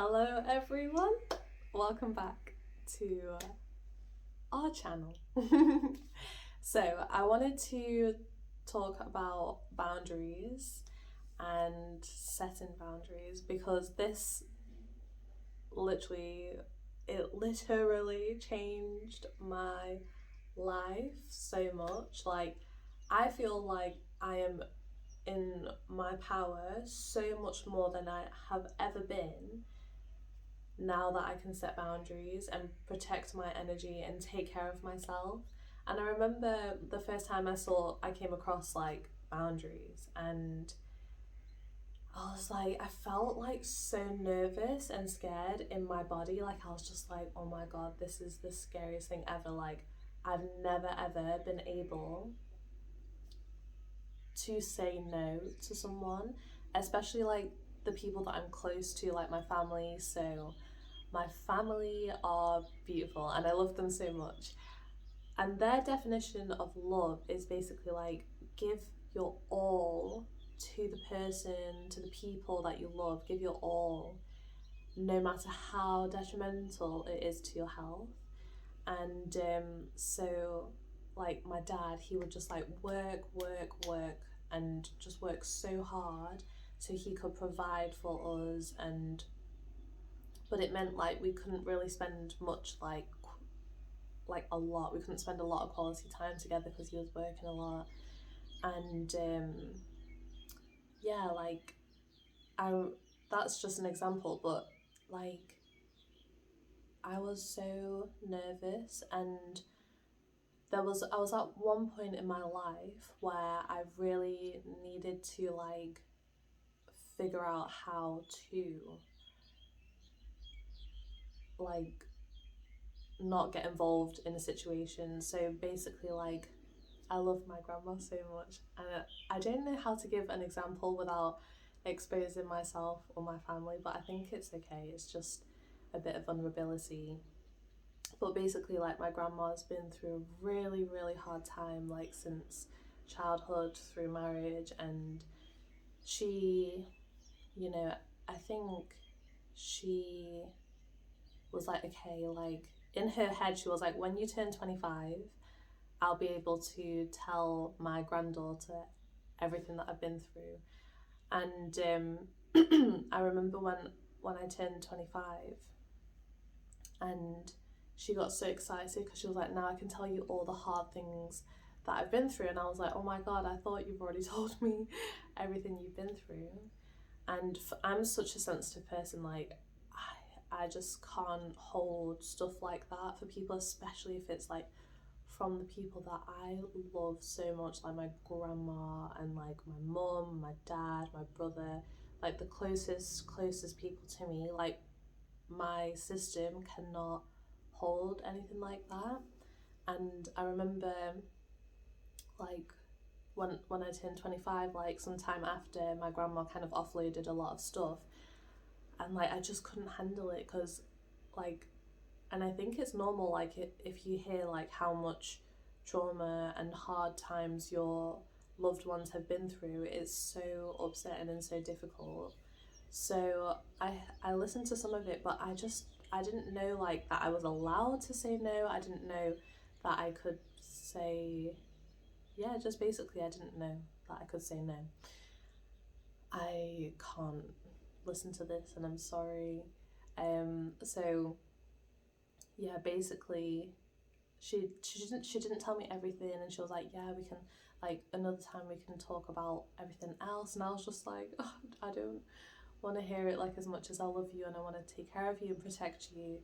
Hello everyone, welcome back to our channel. So I wanted to talk about boundaries and setting boundaries because literally literally changed my life so much. Like, I feel like I am in my power so much more than I have ever been now that I can set boundaries and protect my energy and take care of myself. And I remember the first time I came across like boundaries, and I was like, I felt like so nervous and scared in my body. Like, I was just like, oh my god, this is the scariest thing ever. Like, I've never ever been able to say no to someone, especially like the people that I'm close to, like my family. So my family are beautiful and I love them so much. And their definition of love is basically like, give your all to the person, to the people that you love. Give your all, no matter how detrimental it is to your health. And so, like, my dad, he would just like work, and just work so hard so he could provide for us. And but it meant like we couldn't really spend much, like a lot. We couldn't spend a lot of quality time together because he was working a lot. And yeah, like, I that's just an example, but like, I was so nervous. And I was at one point in my life where I really needed to like figure out how to like not get involved in a situation. So basically, like, I love my grandma so much, and I don't know how to give an example without exposing myself or my family, but I think it's okay. It's just a bit of vulnerability. But basically, like, my grandma's been through a really, really hard time, like, since childhood through marriage. And she, you know, I think she was like, okay, like, in her head, she was like, when you turn 25, I'll be able to tell my granddaughter everything that I've been through. And I remember when I turned 25, and she got so excited because she was like, now I can tell you all the hard things that I've been through. And I was like, oh my god, I thought you've already told me everything you've been through. And I'm such a sensitive person. Like, I just can't hold stuff like that for people, especially if it's like from the people that I love so much, like my grandma and like my mum, my dad, my brother, like the closest people to me. Like, my system cannot hold anything like that. And I remember, like, when I turned 25, like sometime after, my grandma kind of offloaded a lot of stuff, and like, I just couldn't handle it because, like, and I think it's normal, like, if you hear like how much trauma and hard times your loved ones have been through, it's so upsetting and so difficult. So I listened to some of it, but I didn't know like that I was allowed to say no. I didn't know that I could say, yeah, just basically, I didn't know that I could say no. I can't listen to this, and I'm sorry. So yeah, basically, she didn't tell me everything, and she was like, yeah, we can, like, another time we can talk about everything else. And I was just like, oh, I don't want to hear it. Like, as much as I love you and I want to take care of you and protect you,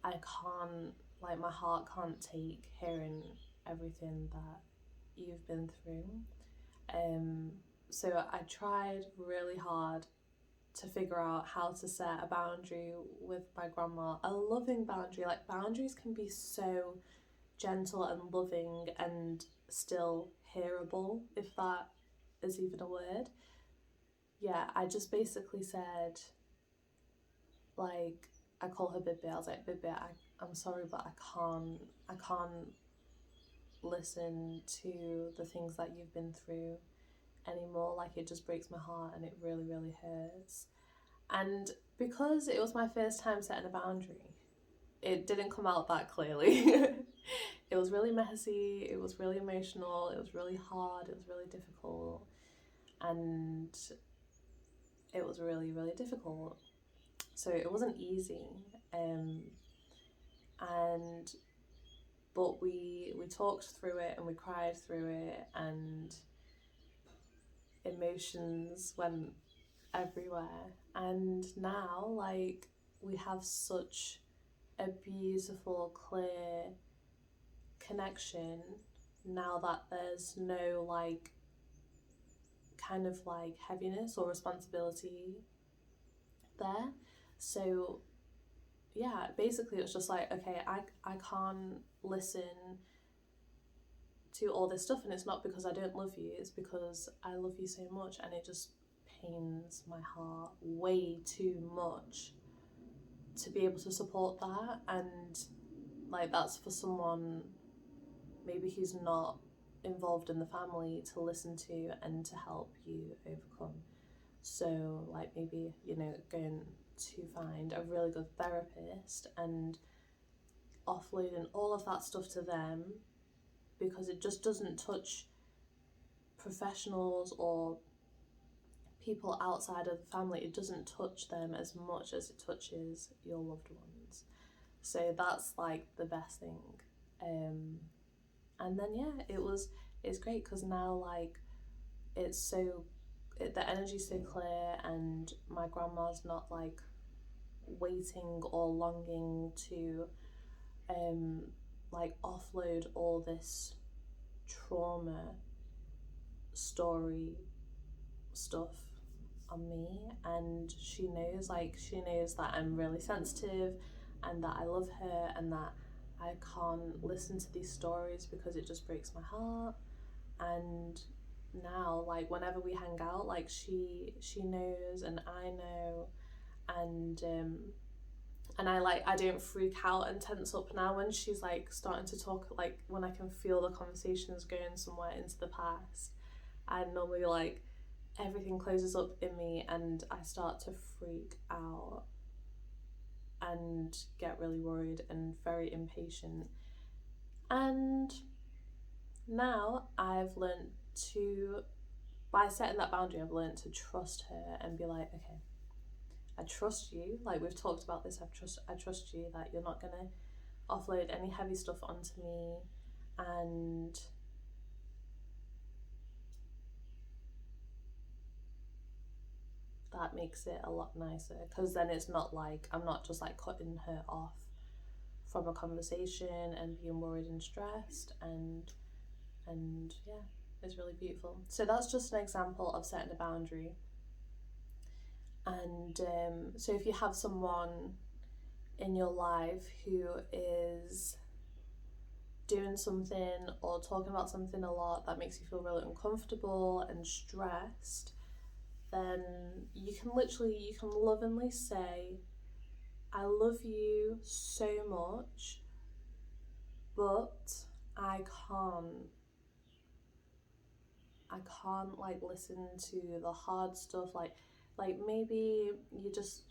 I can't, like, my heart can't take hearing everything that you've been through. um so I tried really hard to figure out how to set a boundary with my grandma, a loving boundary. Like, boundaries can be so gentle and loving and still hearable, if that is even a word. Yeah, I just basically said, like, I call her Bibi. I was like, Bibi, I'm sorry, but I can't listen to the things that you've been through anymore. Like, it just breaks my heart and it really, really hurts. And because it was my first time setting a boundary, it didn't come out that clearly. It was really messy, it was really emotional, it was really hard, it was really difficult, and it was really, really difficult. So it wasn't easy. And but we talked through it and we cried through it, and emotions went everywhere. And now, like, we have such a beautiful, clear connection now that there's no like kind of like heaviness or responsibility there. So yeah, basically it's just like, okay, I can't listen to all this stuff, and it's not because I don't love you, it's because I love you so much, and it just pains my heart way too much to be able to support that. And like, that's for someone maybe who's not involved in the family to listen to and to help you overcome. So like, maybe, you know, going to find a really good therapist and offloading all of that stuff to them, because it just doesn't touch professionals or people outside of the family. It doesn't touch them as much as it touches your loved ones. So that's like the best thing. And then yeah, it's great because now like the energy's so clear, and my grandma's not like waiting or longing to like offload all this trauma story stuff on me. And she knows that I'm really sensitive and that I love her, and that I can't listen to these stories because it just breaks my heart. And now, like, whenever we hang out, like, she knows and I know. And I don't freak out and tense up now when she's like starting to talk, like when I can feel the conversations going somewhere into the past. I normally like everything closes up in me and I start to freak out and get really worried and very impatient. And now by setting that boundary, I've learned to trust her and be like, okay, I trust you. Like, we've talked about this. I trust you that you're not gonna offload any heavy stuff onto me, and that makes it a lot nicer, because then it's not like I'm not just like cutting her off from a conversation and being worried and stressed, and yeah, it's really beautiful. So that's just an example of setting a boundary. And so if you have someone in your life who is doing something or talking about something a lot that makes you feel really uncomfortable and stressed, then you can lovingly say, I love you so much, but I can't like listen to the hard stuff. Like maybe you just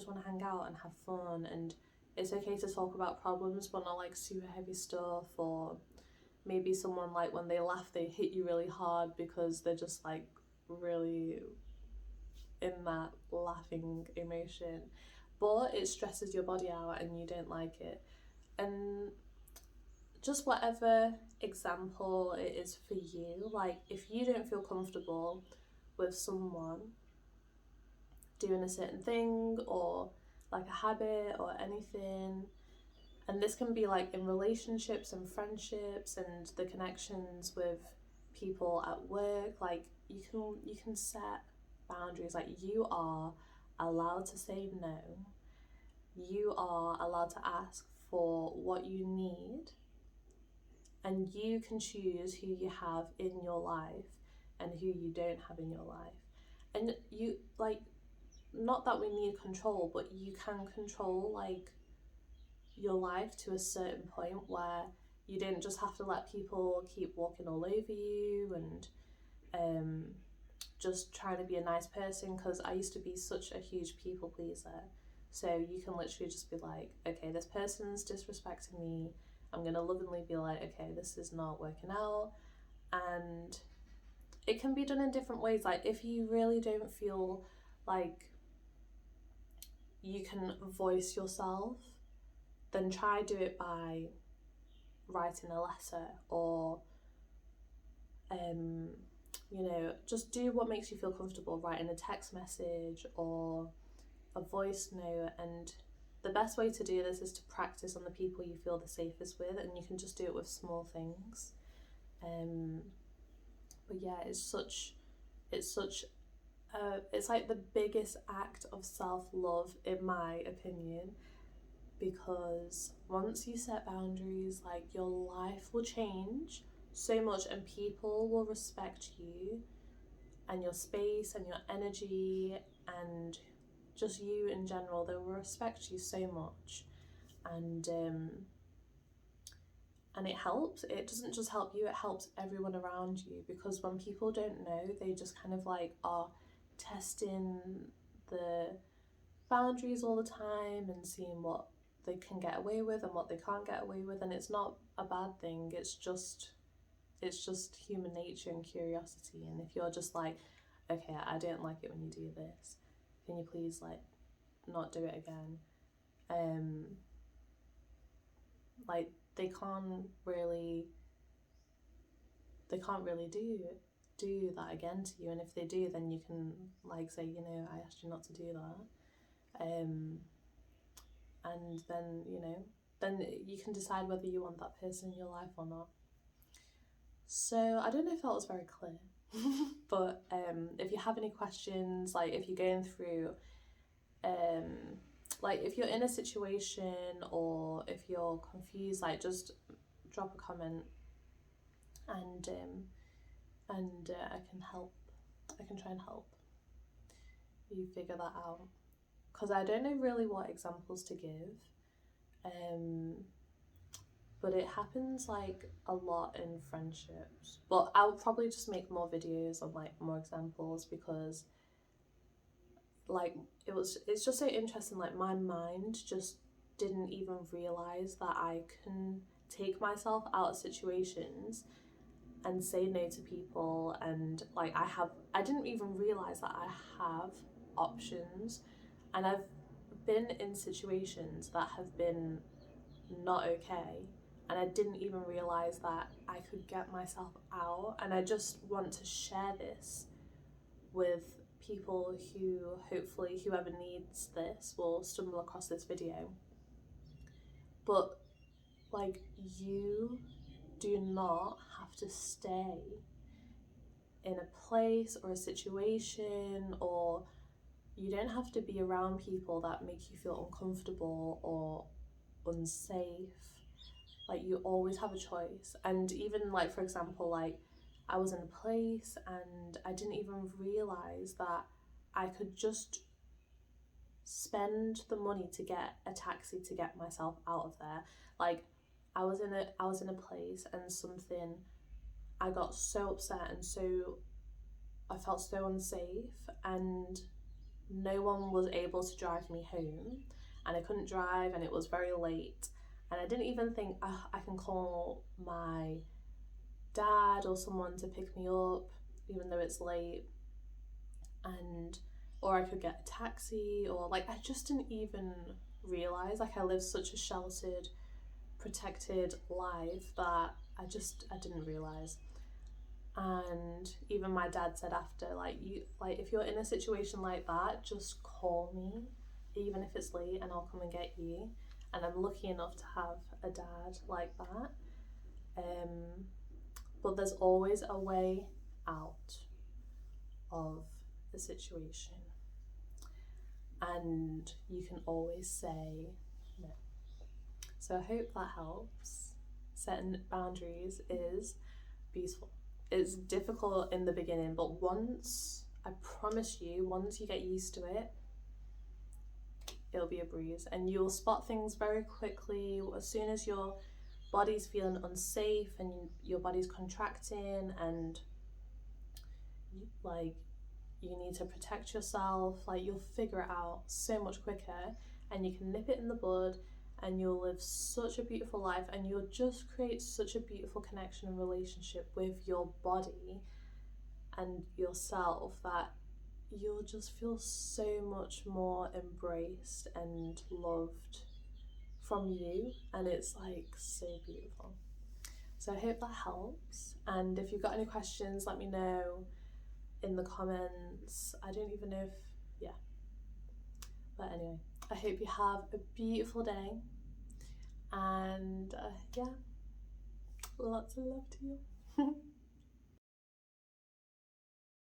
want to hang out and have fun, and it's okay to talk about problems but not like super heavy stuff. Or maybe someone, like, when they laugh they hit you really hard because they're just like really in that laughing emotion, but it stresses your body out and you don't like it. And just whatever example it is for you, like if you don't feel comfortable with someone doing a certain thing or like a habit or anything, and this can be like in relationships and friendships and the connections with people at work, like you can set boundaries. Like, you are allowed to say no, you are allowed to ask for what you need, and you can choose who you have in your life and who you don't have in your life. And you, like, not that we need control, but you can control like your life to a certain point where you don't just have to let people keep walking all over you and just trying to be a nice person. Because I used to be such a huge people pleaser, So you can literally just be like, okay, this person's disrespecting me. I'm going to lovingly be like, okay, this is not working out. And it can be done in different ways. Like, if you really don't feel like you can voice yourself, then try do it by writing a letter, or just do what makes you feel comfortable, writing a text message or a voice note. And the best way to do this is to practice on the people you feel the safest with, and you can just do it with small things. But yeah, it's like the biggest act of self-love, in my opinion, because once you set boundaries, like, your life will change so much, and people will respect you and your space and your energy and just you in general. They will respect you so much. And it helps. It doesn't just help you, it helps everyone around you, because when people don't know, they just kind of like are testing the boundaries all the time and seeing what they can get away with and what they can't get away with. And it's not a bad thing, it's just human nature and curiosity. And if you're just like, okay, I don't like it when you do this, can you please like not do it again, like they can't really do that again to you. And if they do, then you can like say, I asked you not to do that, and then you can decide whether you want that person in your life or not. So I don't know if that was very clear, but if you have any questions, like if you're going through, like if you're in a situation or if you're confused, like just drop a comment, and I can help. I can try and help you figure that out, because I don't know really what examples to give. But it happens like a lot in friendships. But I'll probably just make more videos on like more examples, because like it's just so interesting. Like my mind just didn't even realize that I can take myself out of situations and say no to people, and like I didn't even realize that I have options, and I've been in situations that have been not okay, and I didn't even realize that I could get myself out. And I just want to share this with people who, hopefully whoever needs this will stumble across this video. But like, you do not have to stay in a place or a situation, or you don't have to be around people that make you feel uncomfortable or unsafe. Like, you always have a choice. And even like, for example, like I was in a place and I didn't even realize that I could just spend the money to get a taxi to get myself out of there. Like, I was in a place and something, I got so upset, and so I felt so unsafe, and no one was able to drive me home, and I couldn't drive, and it was very late, and I didn't even think, I can call my dad or someone to pick me up even though it's late, or I could get a taxi, or like I just didn't even realize, like I lived such a sheltered, protected life that I didn't realize. And even my dad said after, like, if you're in a situation like that, just call me, even if it's late, and I'll come and get you. And I'm lucky enough to have a dad like that. But there's always a way out of the situation, and you can always say no. So I hope that helps. Setting boundaries is beautiful. It's difficult in the beginning, but I promise you, once you get used to it, it'll be a breeze, and you'll spot things very quickly. As soon as your body's feeling unsafe and your body's contracting, and like you need to protect yourself, like you'll figure it out so much quicker, and you can nip it in the bud, and you'll live such a beautiful life, and you'll just create such a beautiful connection and relationship with your body and yourself that you'll just feel so much more embraced and loved from you, and it's like so beautiful. So I hope that helps, and if you've got any questions, let me know in the comments. I don't even know if, yeah, but anyway, I hope you have a beautiful day, and yeah, lots of love to you.